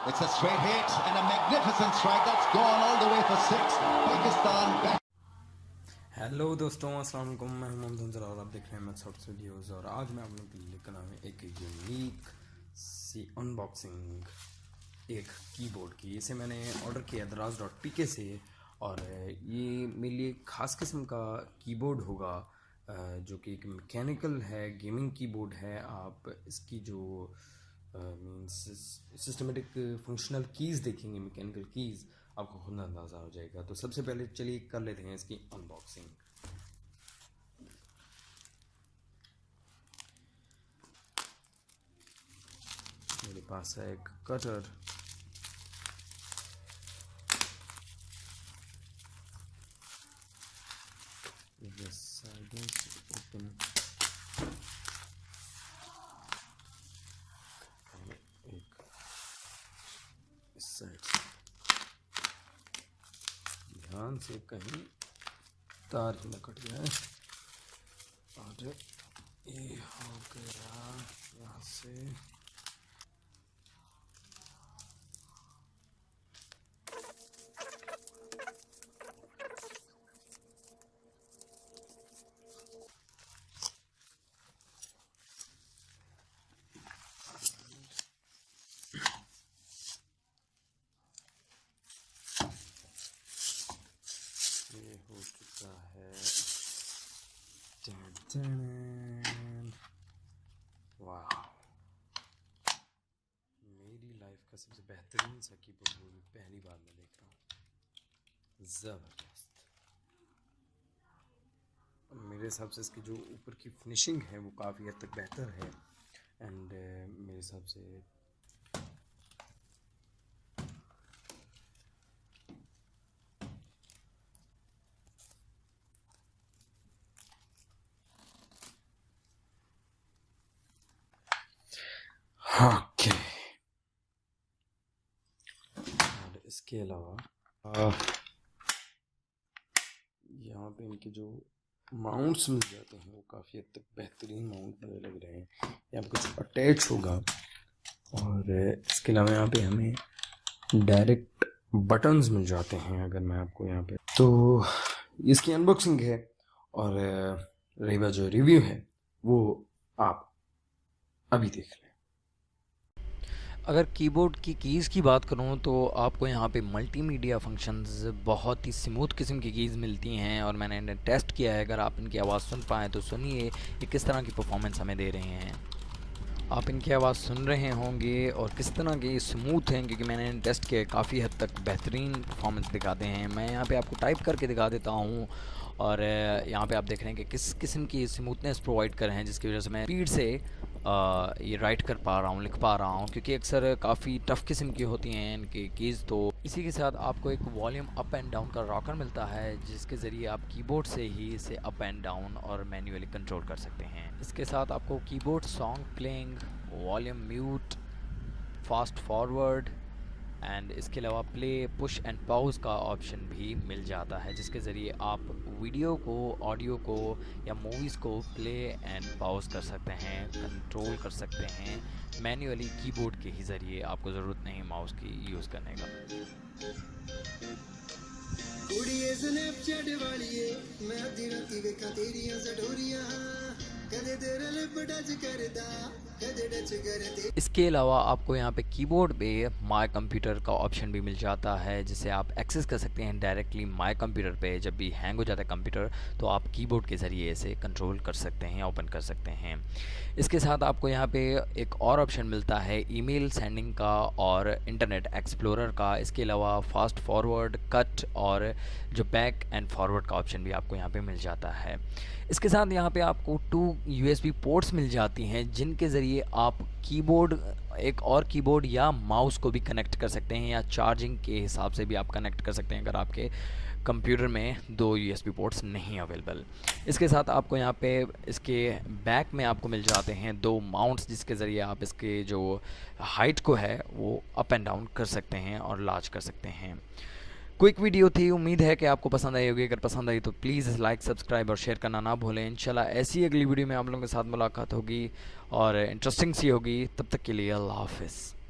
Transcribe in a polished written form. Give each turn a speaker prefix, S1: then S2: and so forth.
S1: It's a straight hit and a magnificent strike that's gone all the way for six. Pakistan back.
S2: Hello दोस्तों, अस्सलाम वालेकुम। मैं मोहम्मद अंजर और आप देख रहे हैं मैं शॉर्ट्स वीडियोस। और आज मैं आप लोगों के लिए लेकर आया हूं एक यूनिक सी अनबॉक्सिंग एक कीबोर्ड की। इसे मैंने ऑर्डर किया दराज.pk से और ये मेरे लिए ख़ास किस्म का कीबोर्ड होगा जो कि एक मैकेनिकल है, गेमिंग कीबोर्ड है। आप इसकी जो मीन्स सिस्टमेटिक फंक्शनल कीज़ देखेंगे, मैकेनिकल कीज़, आपको खुद अंदाज़ा हो जाएगा। तो सबसे पहले चलिए कर लेते हैं इसकी अनबॉक्सिंग। मेरे पास है एक cutter, this side is open, एक इस साइड से ध्यान से कहीं तार ही न कट जाए। और ये हो गया यहाँ से। ये हो चुका है। वाह, मेरी लाइफ का सबसे बेहतरीन सा कीबोर्ड वो भी पहली बार मैं देख रहा हूँ। ज़बरदस्त। मेरे हिसाब से इसकी जो ऊपर की फिनिशिंग है वो काफ़ी हद तक बेहतर है। एंड मेरे हिसाब से ओके। और इसके अलावा यहाँ पे इनके जो माउंट्स मिल जाते हैं वो काफ़ी हद तक बेहतरीन माउंट मुझे लग रहे हैं। यहाँ पे कुछ अटैच होगा। और इसके अलावा यहाँ पे हमें डायरेक्ट बटन्स मिल जाते हैं। अगर मैं आपको यहाँ पे तो इसकी अनबॉक्सिंग है और रही बात जो रिव्यू है वो आप अभी देख लें।
S3: अगर कीबोर्ड की कीज़ की बात करूं तो आपको यहाँ पे मल्टीमीडिया फंक्शंस बहुत ही स्मूथ किस्म की कीज़ मिलती हैं और मैंने इन्हें टेस्ट किया है। अगर आप इनकी आवाज़ सुन पाएँ तो सुनिए ये किस तरह की परफॉर्मेंस हमें दे रहे हैं। आप इनकी आवाज़ सुन रहे होंगे और किस तरह के स्मूथ हैं, क्योंकि मैंने इन्हें टेस्ट किया, काफ़ी हद तक बेहतरीन परफॉर्मेंस दिखाते हैं। मैं यहाँ पे आपको टाइप करके दिखा देता हूँ और यहाँ पे आप देख रहे हैं कि किस किस्म की स्मूथनेस प्रोवाइड कर रहे हैं, जिसकी वजह से मैं स्पीड से ये राइट कर पा रहा हूँ, लिख पा रहा हूँ, क्योंकि अक्सर काफ़ी टफ़ किस्म की होती हैं इनकी कीज़। तो इसी के साथ आपको एक वॉल्यूम अप एंड डाउन का रॉकर मिलता है, जिसके ज़रिए आप कीबोर्ड से ही इसे अप एंड डाउन और मैन्युअली कंट्रोल कर सकते हैं। इसके साथ आपको keyboard song playing, volume mute, fast forward and इसके अलावा प्ले, पुश एंड पॉज का ऑप्शन भी मिल जाता है, जिसके ज़रिए आप वीडियो को, ऑडियो को या मूवीज़ को प्ले एंड पॉज कर सकते हैं, कंट्रोल कर सकते हैं मैन्युअली कीबोर्ड के ही ज़रिए। आपको ज़रूरत नहीं माउस की यूज़ करने का। इसके अलावा आपको यहाँ पे कीबोर्ड पे माय कंप्यूटर का ऑप्शन भी मिल जाता है, जिसे आप एक्सेस कर सकते हैं डायरेक्टली माय कंप्यूटर पे। जब भी हैंग हो जाता है कंप्यूटर तो आप कीबोर्ड के ज़रिए इसे कंट्रोल कर सकते हैं, ओपन कर सकते हैं। इसके साथ आपको यहाँ पे एक और ऑप्शन मिलता है ईमेल सेंडिंग का और इंटरनेट एक्सप्लोरर का। इसके अलावा फास्ट फॉरवर्ड, कट और जो बैक एंड फॉरवर्ड का ऑप्शन भी आपको यहाँ पे मिल जाता है। इसके साथ यहाँ पे आपको 2 USB पोर्ट्स मिल जाती हैं, जिनके ज़रिए आप कीबोर्ड, एक और कीबोर्ड या माउस को भी कनेक्ट कर सकते हैं, या चार्जिंग के हिसाब से भी आप कनेक्ट कर सकते हैं अगर आपके कंप्यूटर में 2 USB पोर्ट्स नहीं अवेलेबल। इसके साथ आपको यहाँ पे इसके बैक में आपको मिल जाते हैं 2 माउंट्स, जिसके ज़रिए आप इसके जो हाइट को है वो अप एंड डाउन कर सकते हैं और लार्ज कर सकते हैं। क्विक वीडियो थी, उम्मीद है कि आपको पसंद आई होगी। अगर पसंद आई तो प्लीज़ लाइक, सब्सक्राइब और शेयर करना ना भूलें। इंशाल्लाह ऐसी अगली वीडियो में आप लोगों के साथ मुलाकात होगी और इंटरेस्टिंग सी होगी। तब तक के लिए अल्लाह हाफ़िज़।